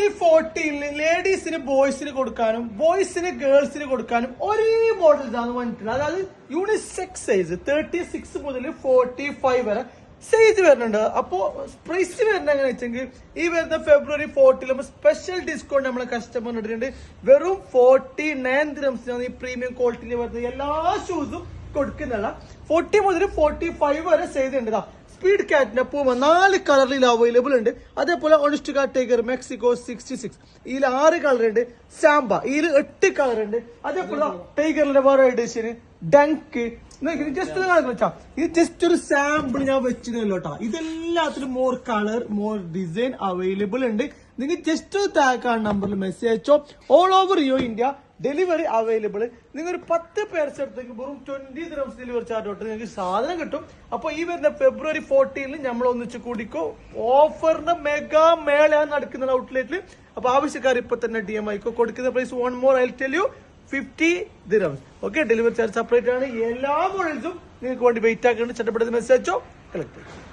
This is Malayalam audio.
ഫെബ്രുവരി 14 ലേഡീസിന് ബോയ്സിന് കൊടുക്കാനും ബോയ്സിന് ഗേൾസിന് കൊടുക്കാനും ഒരേ മോഡൽസാണ് വന്നിട്ടുള്ളത്. അതായത് യൂണിസെക്സ് സൈസ് 36 മുതൽ 45 വരെ സൈസ് വരുന്നുണ്ട്. അപ്പോ പ്രൈസ് വരുന്നത് എങ്ങനെ വെച്ചെങ്കിൽ ഈ വരുന്ന ഫെബ്രുവരി 14 സ്പെഷ്യൽ ഡിസ്കൗണ്ട് നമ്മളെ കസ്റ്റമറിന് ഇട്ടിട്ടുണ്ട്. വെറും 49 ദിർഹംസിനാണ് ഈ പ്രീമിയം ക്വാളിറ്റിയിൽ വരുന്നത് എല്ലാ ഷൂസും കൊടുക്കുന്നുള്ള. 40 മുതൽ 45 വരെ സൈസ് ഉണ്ട്. സ്പീഡ് കാറ്റിന്റെ പൂമ 4 കളറിൽ അവൈലബിൾ ഉണ്ട്. അതേപോലെ ഓണിസ്റ്റ് കാ ടൈഗർ മെക്സിക്കോ 66 ഇതിൽ 6 കളർ ഉണ്ട്. സാമ്പ ഇതിൽ 8 കളർ ഉണ്ട്. അതേപോലെ ടൈഗറിന്റെ വേറെ എഡിഷൻ ഡങ്ക് ജസ്റ്റ് വെച്ചാ ഇത് ജസ്റ്റ് ഒരു സാമ്പിൾ ഞാൻ വെച്ചിരുന്നല്ലോ കേട്ടോ. ഇതെല്ലാത്തിലും more colour more design available ഉണ്ട്. നിങ്ങൾ ജസ്റ്റ് താഴെ നമ്പറിൽ മെസ്സേജ് അയച്ചോ. All over India delivery available. നിങ്ങൾ ഒരു 10 പേഴ്സ് എടുത്തേക്ക് വെറും 20 ദിർഹംസ് ഡെലിവറി ചാർജ് തൊട്ട് നിങ്ങൾക്ക് സാധനം കിട്ടും. അപ്പൊ ഈ വരുന്ന ഫെബ്രുവരി 14 നമ്മൾ ഒന്നിച്ച് കൂടിക്കോ. ഓഫറിന്റെ മെഗാ മേളയാണ് നടക്കുന്ന ഔട്ട്ലെറ്റിൽ. അപ്പൊ ആവശ്യക്കാർ ഇപ്പൊ തന്നെ DM ആയിക്കോ. കൊടുക്കുന്ന price one more I tell you 50 dirhams. Okay, delivery charge separate ആണ്. എല്ലാ മോഡൽസും നിങ്ങൾക്ക് വേണ്ടി വെയിറ്റ് ആക്കുന്നുണ്ട്. ചട്ടപ്പെടുന്ന മെസ്സേജോ കളക്ട് ചെയ്യും.